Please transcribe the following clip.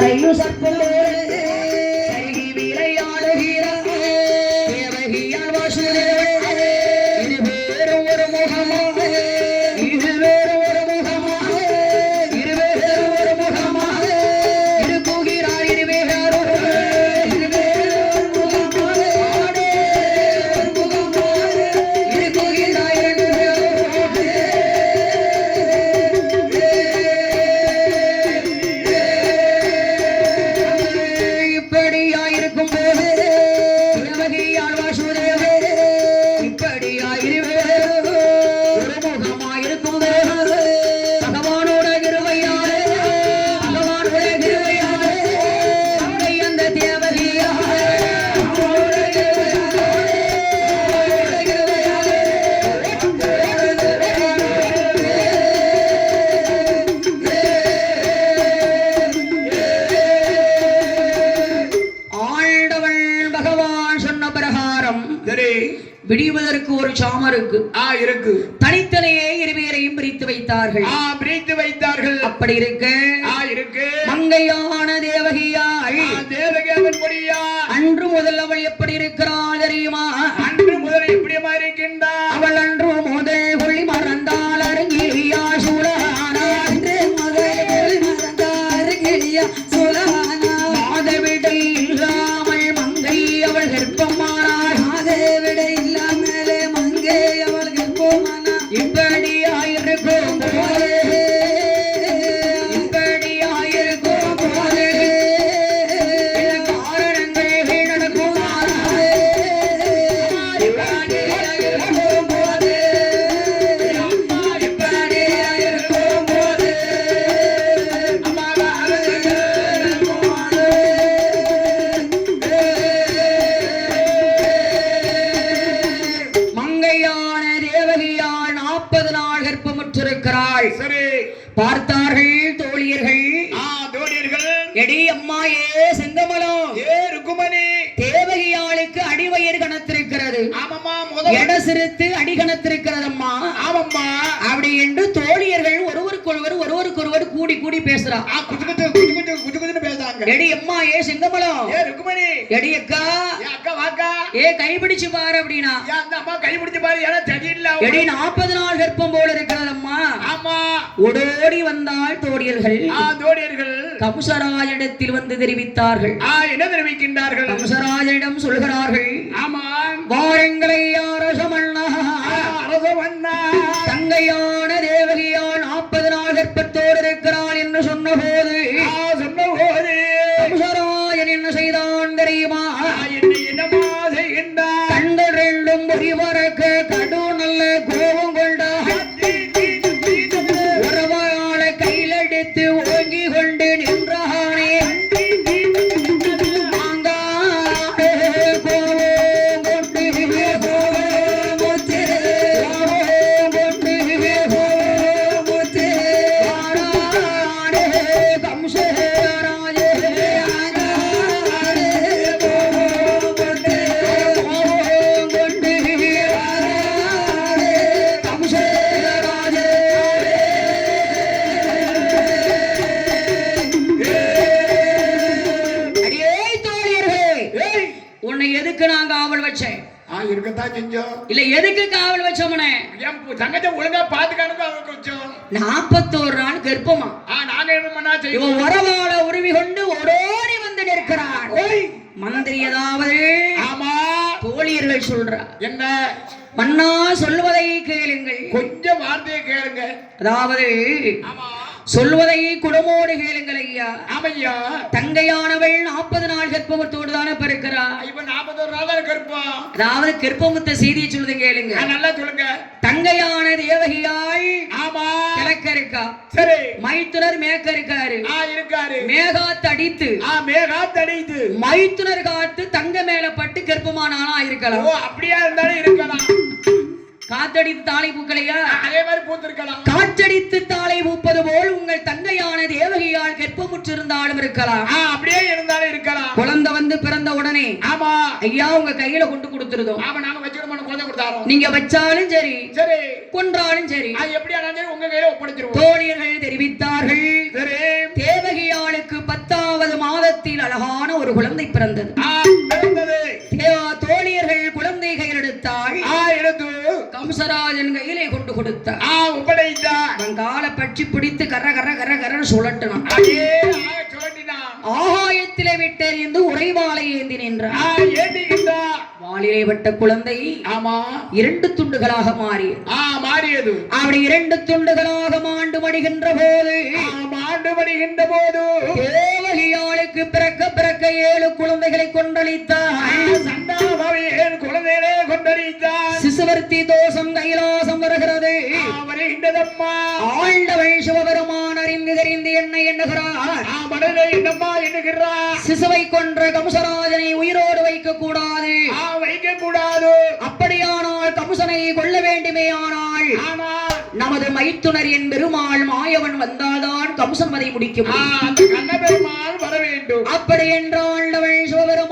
ஆரையும் சற்போடு சைகி விளையாடுகிற தேவகியால் வாசுதேவ இது வேறும் ஒரு முகமாக இது வேறும் ஒரு முகமாக இது வேறும் ஒரு முகமாக இது கூகிறார் இது வேறு இது வேறு முகமாக இது கூகிறார் இரண்டு இப்படியாயிருக்கும் போது தேவகியால் வாசுதேவே இப்படியாயிருவே ஒரு முகமாயிருக்கும் போது பகவானோட கிருபையாலே பகவானோட கிருபையாலே தந்தை அந்த தேவகியாலே அவனோட கிருபையாலே ஆண்டவன் பகவான் சொன்ன பிரகாரம் சரி விடிவதற்கு ஒரு சாமம் இருக்கு இருக்கு தனித்தனையே இருவேரையும் பிரித்து வைத்தார்கள் பிரித்து வைத்தார்கள் அப்படி இருக்கு இருக்கு மங்கையான தேவகியாள் தேவகியாவின் பொடியா அன்று முதல் அவள் எப்படி இருக்கிறாள் தெரியுமா அன்று முதல் எப்படியமா இருக்கின்றார் அவள் அன்று முதல் கொள்ளி மறந்தாள் அருங்கிலியா சூழானா அன்று முதல் கொள்ளி மறந்தாள் அருங்கிலியா சூழானா மாதவிடை இல்லாமல் மங்கை அவள் கர்ப்பமானாள் மாதவிடை இல்லாமலே மங்கை அவள் கர்ப்பமானா இப்படியாயிருக்கும் போது இப்படியாயிருக்கும் போது சில காரணங்கள் நடக்கும் இப்படியாயிருக்கும் போது இப்படியாயிருக்கும் போது மங்கையான தேவகியால் 40 நாள் கர்ப்பமுற்றிருக்கிறாள். சரி பார்த்தார்கள் தோழியர்கள். தோழியர்கள் எடி அம்மா ஏ செங்கமலம் ஏ ருக்குமணி தேவகியாளுக்கு அடிவயிறு கணத்திருக்கிறது. ஆமாம்மா எட சிறுத்து அடி கணத்திருக்கிறது அம்மா. ஆமாம்மா அப்படி என்று தோழியர்கள் ஒருவருக்கொருவர் கூடி கூடி பேசுறா. குச்சு குச்சு குச்சு குச்சு குச்சு குச்சுன்னு பேசுறாங்க. எடி அம்மா ஏ செங்கமலம் ஏ ருக்குமணி எடி அக்கா அக்கா வாக்கா ஏ கைப்பிடிச்சு பாரு அப்படின்னா அந்த அம்மா கை பிடிச்சு பாரு ஏன்னா தெரியல எடி 40 நாள் கர்ப்பம் போல இருக்கிறது அம்மா. ஆமா ஓடோடி வந்தாள் தோழியர்கள். தோழியர்கள் கம்சராஜனிடத்தில் வந்து தெரிவித்தார்கள். என்ன தெரிவிக்கின்றார்கள்? கம்சராஜனிடம் சொல்கிறார்கள். ஆமா வாருங்களை அரசமண்ணா அரசமண்ணா தங்கையான தேவகியால் 40 நாள் கர்ப்பத்தோடு இருக்கிறாள் என்று சொன்னபோது கம்சராஜன் என்ன செய்தான் தெரியுமா? என்னமா செய்கின்றார்? கண்கள் ரெண்டும் ஒருவருக்கு கடு நல்ல கோபம் கொண்டார். ஒருவரால கையிலடித்து ஓங்கி கொண்டு நின்றானே எதுக்கு நான் காவல் வச்சேன்? இருக்கத்தான் செஞ்சோம். இல்ல எதுக்கு காவல் வச்சோம்னே? தங்கத்தை ஒழுங்கா பாத்துக்கானுங்க அவருக்கு வச்சோம். 41 நாள் கர்ப்பமா. நாங்க என்ன பண்ணா செய்வோம்? இவன் வரவாள உருவி கொண்டு ஓடோடி வந்து நிற்கிறான். மந்திரி ஏதாவது ஆமா தோழியர்கள் சொல்றா என்ன? மன்னா சொல்வதை கேளுங்கள். கொஞ்சம் வார்த்தையை கேளுங்க. அதாவது ஆமா சொல்வதை குடமோடு கேளுங்கள் ஐயா. ஆமையா தங்கையானவள் 40 நாள் கர்ப்பமத்தோடு தானே பிறக்கிறா. இப்ப 41 நாள் தான் கர்ப்பம். அதாவது கர்ப்பமுத்த செய்தியை சொல்லுது கேளுங்க. நல்லா சொல்லுங்க. தங்கையான தேவகியாள் ஆமா கிழக்க இருக்கா. சரி மைத்துனர் மேற்க இருக்காரு. இருக்காரு. மேகாத்தடித்து மேகாத்தடித்து மைத்துனர் காத்து தங்க மேல பட்டு கர்ப்பமானாலும் இருக்கலாம். அப்படியா இருந்தாலும் இருக்கலாம். காத்தடித்து தாளை பூக்கலையா? அதே மாதிரி பூத்திருக்கலாம். காற்றடித்து தாளை பூப்பது போல் உங்கள் தங்கையான தேவகியால் கர்ப்பமுற்றிருந்தாலும் இருக்கலாம். அப்படியே இருந்தாலும் இருக்கலாம். குழந்தை வந்து பிறந்த உடனே ஆமா ஐயா உங்க கையில கொண்டு கொடுத்துருதோம். ஆமா நாங்க வச்சுக்கணும் குழந்தை கொடுத்தாரோம். நீங்க வச்சாலும் சரி சரி கொன்றாலும் சரி எப்படியா சரி உங்க கையில ஒப்படைச்சிருவோம். தோழியர்கள் தெரிவித்தார்கள். சரி தேவகியாளுக்கு 10ஆம் 6வது மாதத்தில் அழகான ஒரு குழந்தை பிறந்தது. பிறந்தது. தேவா தோழியர்கள் குழந்தை கையில் எடுத்தாள். எடுத்து கம்சராஜன் கையிலே கொண்டு கொடுத்தார். ஒப்படைத்தார். அவன் காலை பற்றி பிடித்து கர கர கர கர சுழட்டினான். ஆகாயத்திலே விட்டெறிந்து உறைவாளை ஏந்தி நின்றார். வாளிலே பட்ட குழந்தை ஆமா 2 துண்டுகளாக மாறியது. அப்படி 2 துண்டுகளாக மாண்டு மடிகின்ற போது தேவகியாளுக்கு பிறக்க பிறக்க 7 குழந்தைகளை கொண்டளித்தார். குழந்தைகளே கொண்டளித்தார். சிசுவர்த்தி தோஷம் கைலாசம் வருகிறது. வருகின்றதம்மா. ஆண்டவன் சிவபெருமான் அறிந்து தெரிந்து என்ன எண்ணுகிறார். சிசுவை கொன்ற கம்சராஜனை உயிரோடு வைக்க கூடாது. அப்படியானால் கம்சனை கொல்ல வேண்டுமே. ஆனால் நமது மைத்துனர் என் பெருமாள் மாயவன் வந்தால்தான் கம்சன் அதை முடிக்கும். வர வேண்டும். அப்படி என்றால் சிவபெருமான்